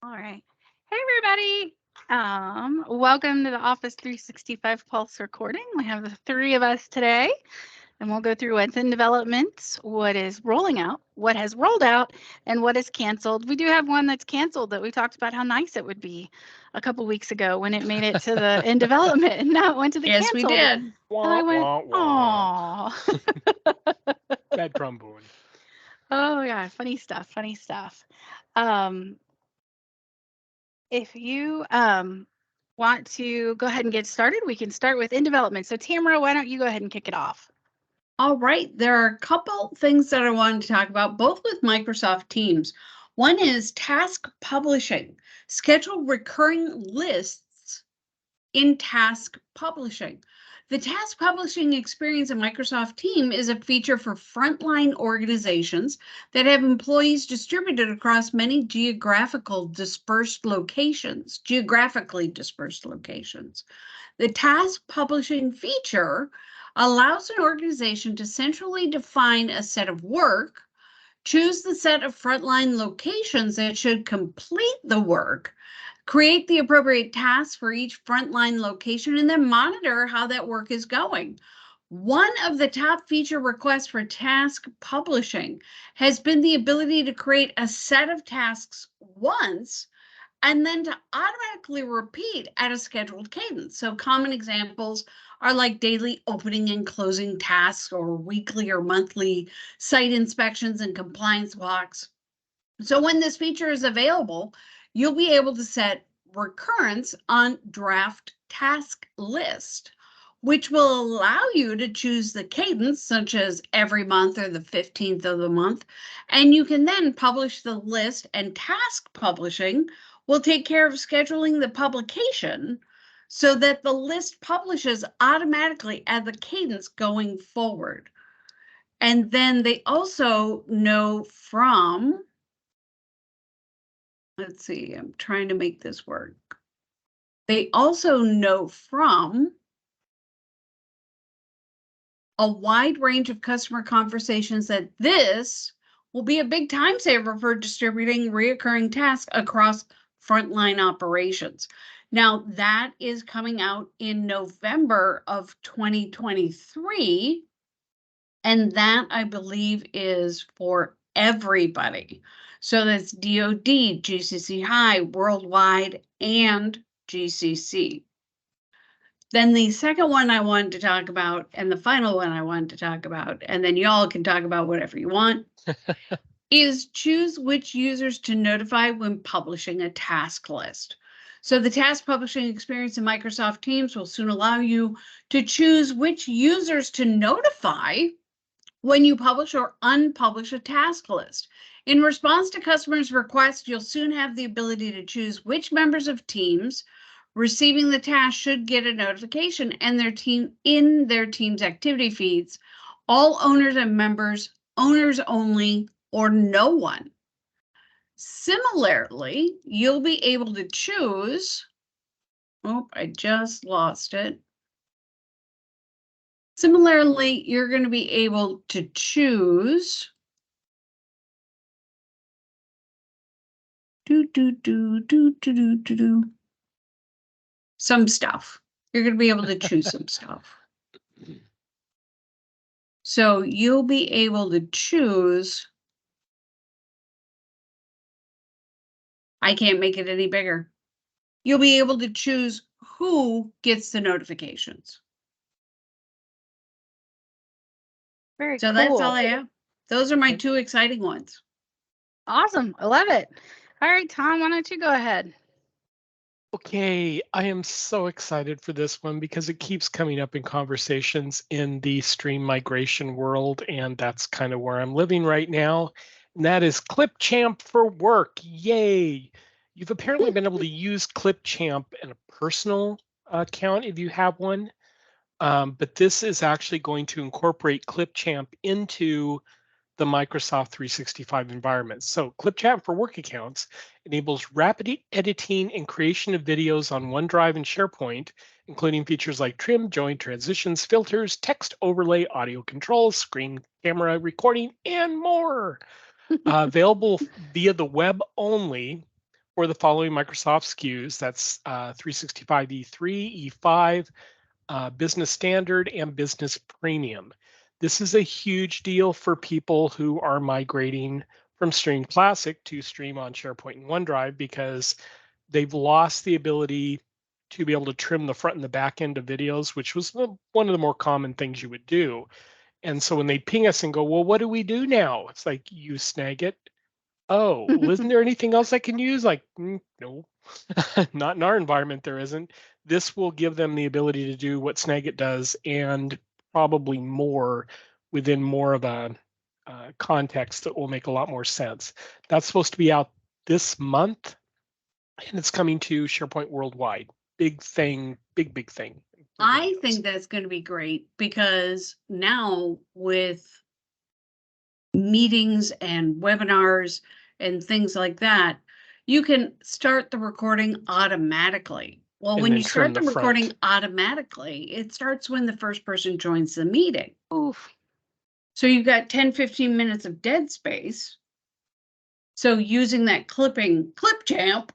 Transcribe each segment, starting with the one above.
All right. Hey, everybody. Welcome to the Office 365 Pulse recording. We have the three of us today, and we'll go through what's in development, what is rolling out, what has rolled out, and what is canceled. We do have one that's canceled that we talked about how nice it would be a couple weeks ago when it made it to the in development, and now it went to the Yes, we canceled. did. And I Wah, went, wah, wah. oh. Bad trombone. Oh, yeah. Funny stuff. Funny stuff. Um, If you want to go ahead and get started, we can start with in development. So Tamara, why don't you go ahead and kick it off? All right, there are a couple things that I wanted to talk about, both with Microsoft Teams. One is task publishing. Schedule recurring lists in task publishing. The task publishing experience in Microsoft Teams is a feature for frontline organizations that have employees distributed across many geographically dispersed locations. The task publishing feature allows an organization to centrally define a set of work, choose the set of frontline locations that should complete the work, create the appropriate tasks for each frontline location, and then monitor how that work is going. One of the top feature requests for task publishing has been the ability to create a set of tasks once and then to automatically repeat at a scheduled cadence. So common examples are like daily opening and closing tasks or weekly or monthly site inspections and compliance walks. So when this feature is available, you'll be able to set recurrence on draft task list, which will allow you to choose the cadence, such as every month or the 15th of the month, and you can then publish the list, and task publishing will take care of scheduling the publication so that the list publishes automatically at the cadence going forward. And then they also know from, let's see, I'm trying to make this work. They also know from a wide range of customer conversations that this will be a big time saver for distributing reoccurring tasks across frontline operations. Now, that is coming out in November of 2023, and that I believe is for everybody. So that's DoD, GCC High, Worldwide, and GCC. Then the second one I wanted to talk about, and the final one I wanted to talk about, and then y'all can talk about whatever you want, is choose which users to notify when publishing a task list. So the task publishing experience in Microsoft Teams will soon allow you to choose which users to notify when you publish or unpublish a task list. In response to customers' requests, you'll soon have the ability to choose which members of teams receiving the task should get a notification and their team in their team's activity feeds, all owners and members, owners only, or no one. Similarly, you'll be able to choose, oh, I just lost it. Similarly, you're going to be able to choose some stuff. You're going to be able to choose some stuff. So you'll be able to choose. I can't make it any bigger. You'll be able to choose who gets the notifications. Very So cool. that's all I have. Those are my two exciting ones. Awesome. I love it. All right, Tom, why don't you go ahead? Okay, I am so excited for this one because it keeps coming up in conversations in the stream migration world, and that's kind of where I'm living right now. And that is Clipchamp for work. Yay! You've apparently been able to use Clipchamp in a personal account if you have one, but this is actually going to incorporate Clipchamp into the Microsoft 365 environment. So Clipchamp for work accounts enables rapid editing and creation of videos on OneDrive and SharePoint, including features like trim, join, transitions, filters, text overlay, audio controls, screen camera recording, and more. Available via the web only for the following Microsoft SKUs. That's 365 E3, E5, Business Standard, and Business Premium. This is a huge deal for people who are migrating from Stream Classic to Stream on SharePoint and OneDrive, because they've lost the ability to be able to trim the front and the back end of videos, which was one of the more common things you would do. And so when they ping us and go, well, what do we do now? It's like, you snag it. Oh, well, isn't there anything else I can use? Like, no, not in our environment, there isn't. This will give them the ability to do what Snagit does, and probably more within more of a context that will make a lot more sense. That's supposed to be out this month, and it's coming to SharePoint worldwide. Big thing, big thing. I think that's going to be great, because now with meetings and webinars and things like that, you can start the recording automatically. Well, And when then you start trim the the recording front. automatically, it starts when the first person joins the meeting. Oof. So you've got 10, 15 minutes of dead space. So using that clip champ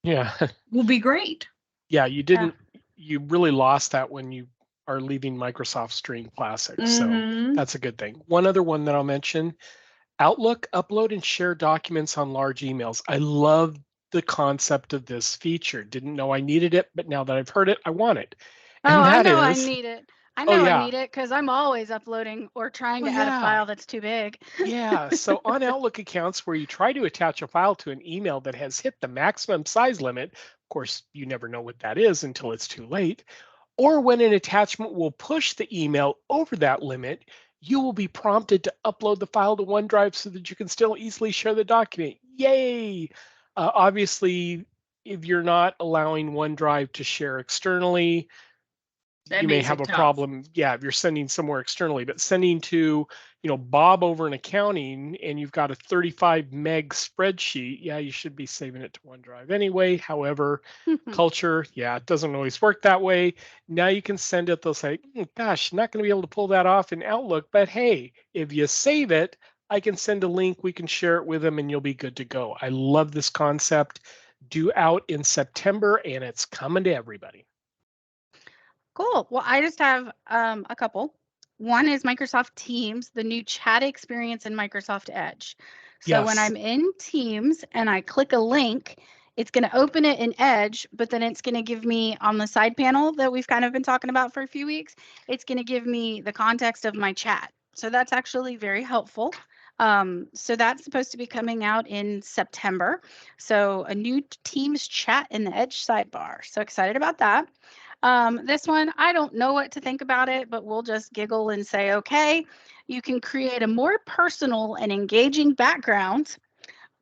Yeah. will be great. Yeah, you really lost that when you are leaving Microsoft Stream Classic. So Mhm. that's a good thing. One other one that I'll mention, Outlook, upload and share documents on large emails. I love the concept of this feature. Didn't know I needed it, but now that I've heard it, I want it. Oh, And I that know I is, need it. I oh know I yeah, need it because I'm always uploading or trying oh to add a yeah, file that's too big. yeah. So on Outlook accounts where you try to attach a file to an email that has hit the maximum size limit, of course, you never know what that is until it's too late, or when an attachment will push the email over that limit, you will be prompted to upload the file to OneDrive so that you can still easily share the document. Yay! Obviously, if you're not allowing OneDrive to share externally, That you may makes have it a tough. problem. Yeah, if you're sending somewhere externally, but sending to, Bob over in accounting, and you've got a 35 meg spreadsheet, yeah, you should be saving it to OneDrive anyway. However, culture, yeah, it doesn't always work that way. Now you can send it, they'll say, gosh, not going to be able to pull that off in Outlook, but hey, if you save it, I can send a link, we can share it with them, and you'll be good to go. I love this concept. Due out in September, and it's coming to everybody. Cool. Well, I just have a couple. One is Microsoft Teams, the new chat experience in Microsoft Edge. So when Yes. I'm in Teams and I click a link, it's going to open it in Edge, but then it's going to give me on the side panel that we've kind of been talking about for a few weeks, it's going to give me the context of my chat. So that's actually very helpful. So that's supposed to be coming out in September. So a new Teams chat in the Edge sidebar. So excited about that. This one, I don't know what to think about it, but we'll just giggle and say, okay, you can create a more personal and engaging background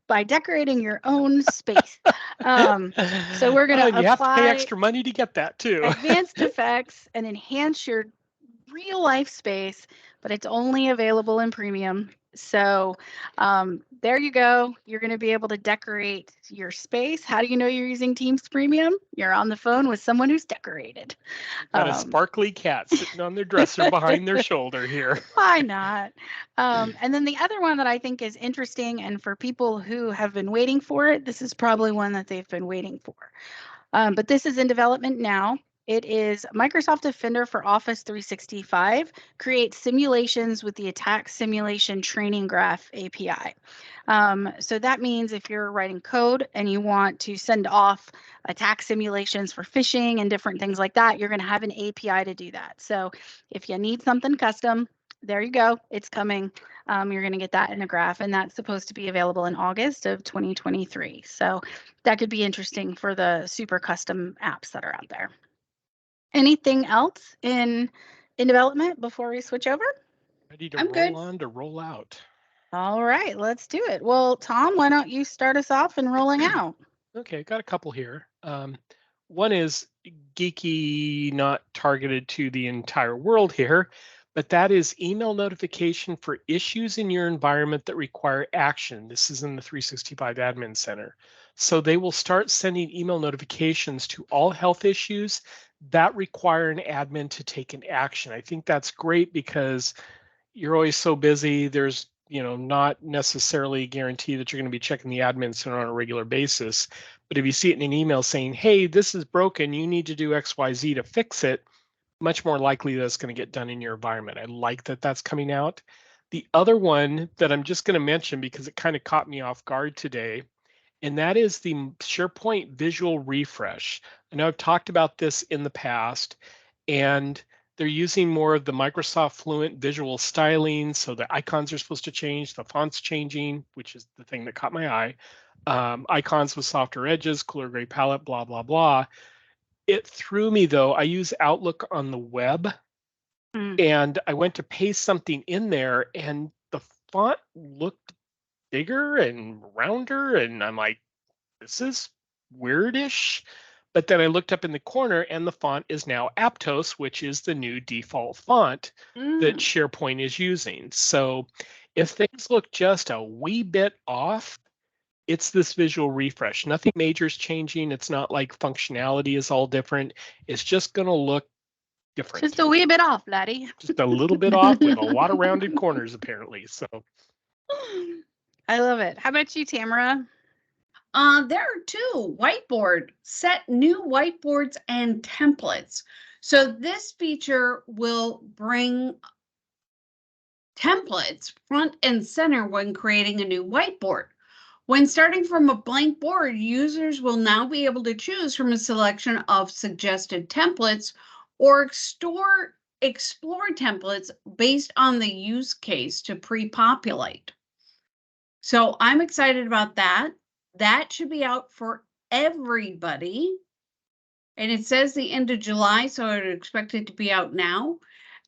by decorating your own space. So we're going Oh, to and you have to pay apply extra money to get that too. advanced effects and enhance your real life space, but it's only available in premium. So there you go. You're going to be able to decorate your space. How do you know you're using Teams Premium? You're on the phone with someone who's decorated. Got a sparkly cat sitting on their dresser behind their shoulder here. Why not? And then the other one that I think is interesting, and for people who have been waiting for it, this is probably one that they've been waiting for. But this is in development now. It is Microsoft Defender for Office 365 creates simulations with the Attack Simulation Training Graph API. So that means if you're writing code and you want to send off attack simulations for phishing and different things like that, you're going to have an API to do that. So if you need something custom, there you go. It's coming. You're going to get that in a graph, and that's supposed to be available in August of 2023. So that could be interesting for the super custom apps that are out there. Anything else in development before we switch over? Ready to I'm roll good. on to roll out. All right, let's do it. Well, Tom, why don't you start us off in rolling out? Okay, got a couple here. One is geeky, not targeted to the entire world here, but that is email notification for issues in your environment that require action. This is in the 365 Admin Center. So they will start sending email notifications to all health issues that require an admin to take an action. I think that's great because you're always so busy. There's not necessarily guarantee that you're going to be checking the admin center on a regular basis. But if you see it in an email saying, hey, this is broken, you need to do XYZ to fix it, much more likely that it's going to get done in your environment. I like that that's coming out. The other one that I'm just going to mention because it kind of caught me off guard today, and that is the SharePoint visual refresh. I know I've talked about this in the past, and they're using more of the Microsoft Fluent visual styling. So the icons are supposed to change, the font's changing, which is the thing that caught my eye. Icons with softer edges, cooler gray palette, blah, blah, blah. It threw me though. I use Outlook on the web, and I went to paste something in there, and the font looked bigger and rounder, and I'm like, this is weirdish. But then I looked up in the corner, and the font is now Aptos, which is the new default font that SharePoint is using. So if things look just a wee bit off, it's this visual refresh. Nothing major is changing. It's not like functionality is all different. It's just going to look different. Just a wee bit off, laddie. Just a little bit off with a lot of rounded corners, apparently. So I love it. How about you, Tamara? There are two. Whiteboard. Set new whiteboards and templates. So this feature will bring templates front and center when creating a new whiteboard. When starting from a blank board, users will now be able to choose from a selection of suggested templates or explore templates based on the use case to pre-populate. So I'm excited about that. That should be out for everybody. And it says the end of July, so I would expect it to be out now.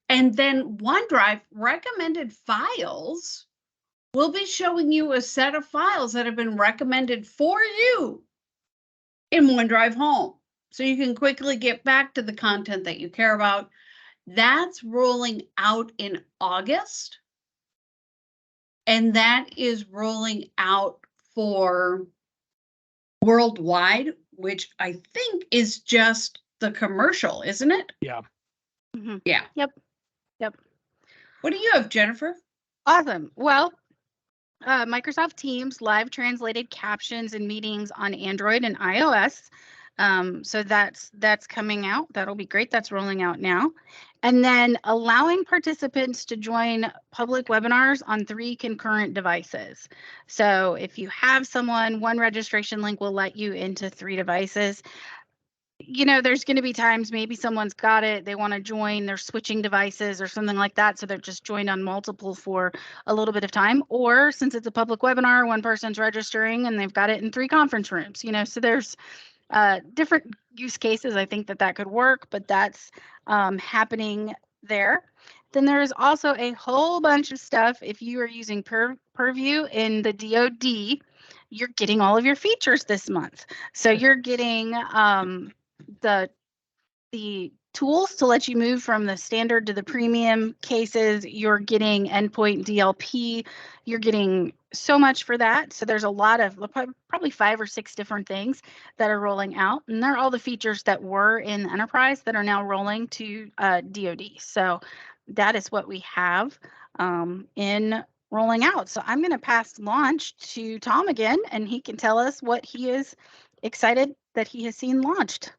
And then OneDrive recommended files will be showing you a set of files that have been recommended for you in OneDrive Home. So you can quickly get back to the content that you care about. That's rolling out in August. And that is rolling out for worldwide, which I think is just the commercial, isn't it? yeah. Yeah. Yep. What do you have, Jennifer? Awesome. Well, Microsoft Teams live translated captions in meetings on Android and iOS. So that's coming out. That'll be great. That's rolling out now. And then allowing participants to join public webinars on 3 concurrent devices. So if you have someone, one registration link will let you into 3 devices. There's going to be times maybe someone's got it, they want to join, they're switching devices or something like that. So they're just joined on multiple for a little bit of time. Or since it's a public webinar, one person's registering and they've got it in 3 conference rooms, so there's different use cases. I think that could work, but that's happening there. Then there's also a whole bunch of stuff. If you are using Purview in the DoD, you're getting all of your features this month. So you're getting the tools to let you move from the standard to the premium cases. You're getting endpoint DLP. You're getting so much for that. So there's a lot of probably 5 or 6 different things that are rolling out, and they're all the features that were in enterprise that are now rolling to DoD. So that is what we have in rolling out. So I'm going to pass launch to Tom again, and he can tell us what he is excited that he has seen launched.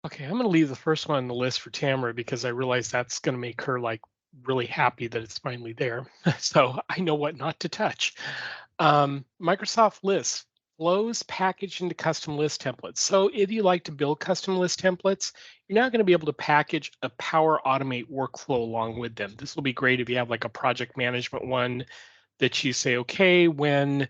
Okay, I'm going to leave the first one on the list for Tamara because I realize that's going to make her really happy that it's finally there. So I know what not to touch. Microsoft Lists, flows packaged into custom list templates. So if you like to build custom list templates, you're now going to be able to package a Power Automate workflow along with them. This will be great if you have like a project management one that you say, okay, when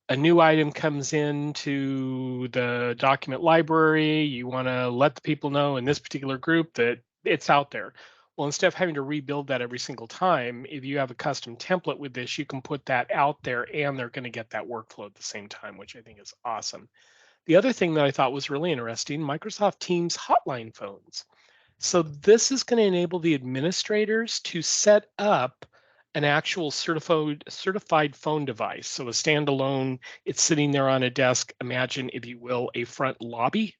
a new item comes into the document library, you want to let the people know in this particular group that it's out there. Well, instead of having to rebuild that every single time, if you have a custom template with this, you can put that out there and they're going to get that workflow at the same time, which I think is awesome. The other thing that I thought was really interesting, Microsoft Teams hotline phones. So this is going to enable the administrators to set up an actual certified phone device. So a standalone, it's sitting there on a desk. Imagine, if you will, a front lobby.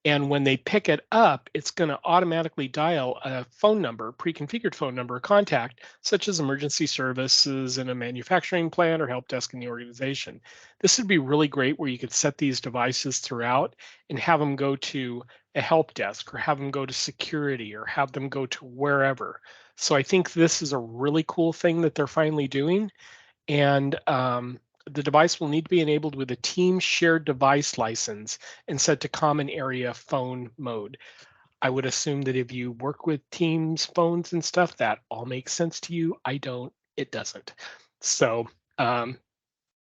And when they pick it up, it's going to automatically dial a phone number, pre-configured phone number, contact, such as emergency services in a manufacturing plant or help desk in the organization. This would be really great where you could set these devices throughout and have them go to a help desk or have them go to security or have them go to wherever. So I think this is a really cool thing that they're finally doing. And the device will need to be enabled with a team shared device license and set to common area phone mode. I would assume that if you work with Teams phones and stuff, that all makes sense to you. I don't, it doesn't. So, but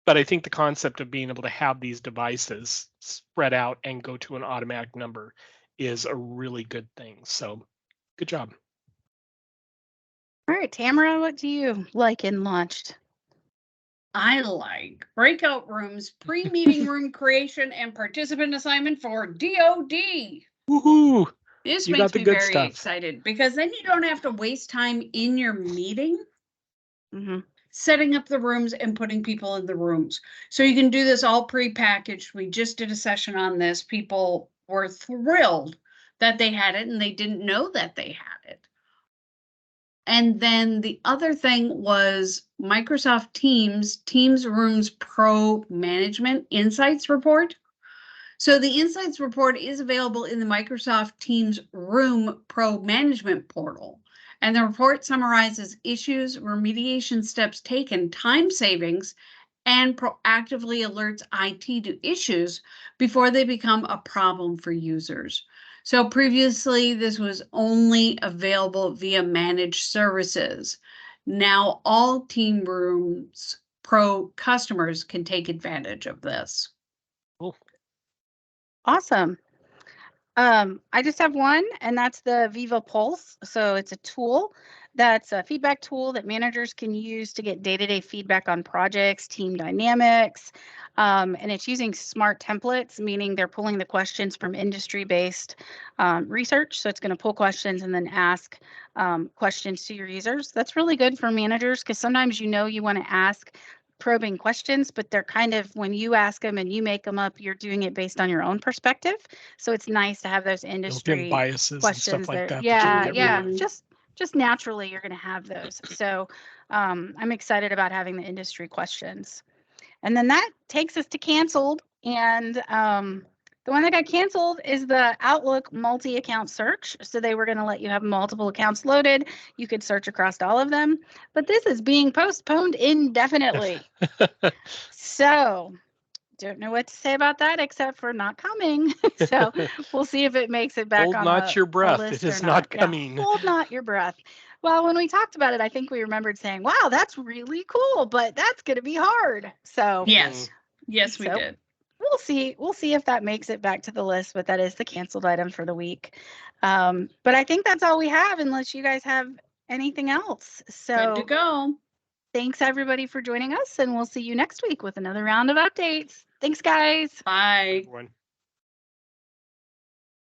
I think the concept of being able to have these devices spread out and go to an automatic number is a really good thing. So, good job. All right, Tamara, what do you like in launched? I like breakout rooms, pre-meeting room creation, and participant assignment for DOD. Woohoo! This You got makes the me good very stuff. excited because then you don't have to waste time in your meeting Mm-hmm. setting up the rooms and putting people in the rooms. So you can do this all pre-packaged. We just did a session on this. People were thrilled that they had it and they didn't know that they had it. And then the other thing was Microsoft Teams Rooms Pro Management Insights Report. So the Insights Report is available in the Microsoft Teams Room Pro Management portal. And the report summarizes issues, remediation steps taken, time savings, and proactively alerts IT to issues before they become a problem for users. So previously, this was only available via managed services. Now all Team Rooms Pro customers can take advantage of this. Cool. Awesome. I just have one, and that's the Viva Pulse. So it's a tool that's a feedback tool that managers can use to get day-to-day feedback on projects, team dynamics, and it's using smart templates, meaning they're pulling the questions from industry-based research. So it's going to pull questions and then ask questions to your users. That's really good for managers because sometimes you want to ask probing questions, but they're kind of, when you ask them and you make them up, you're doing it based on your own perspective. So it's nice to have those Built-in industry biases questions and stuff like that. Yeah, just naturally you're going to have those. So I'm excited about having the industry questions. And then that takes us to canceled. And the one that got canceled is the Outlook multi-account search. So they were going to let you have multiple accounts loaded. You could search across all of them. But this is being postponed indefinitely. So don't know what to say about that except for not coming. So we'll see if it makes it back Hold on not your breath. list It is or not Yeah, coming. hold not your breath. Well, when we talked about it, I think we remembered saying, wow, that's really cool, but that's going to be hard. So Yes, we did. We'll see. We'll see if that makes it back to the list, but that is the canceled item for the week. But I think that's all we have, unless you guys have anything else. Good to So go. thanks everybody for joining us, and we'll see you next week with another round of updates. Thanks, guys. Bye. Everyone.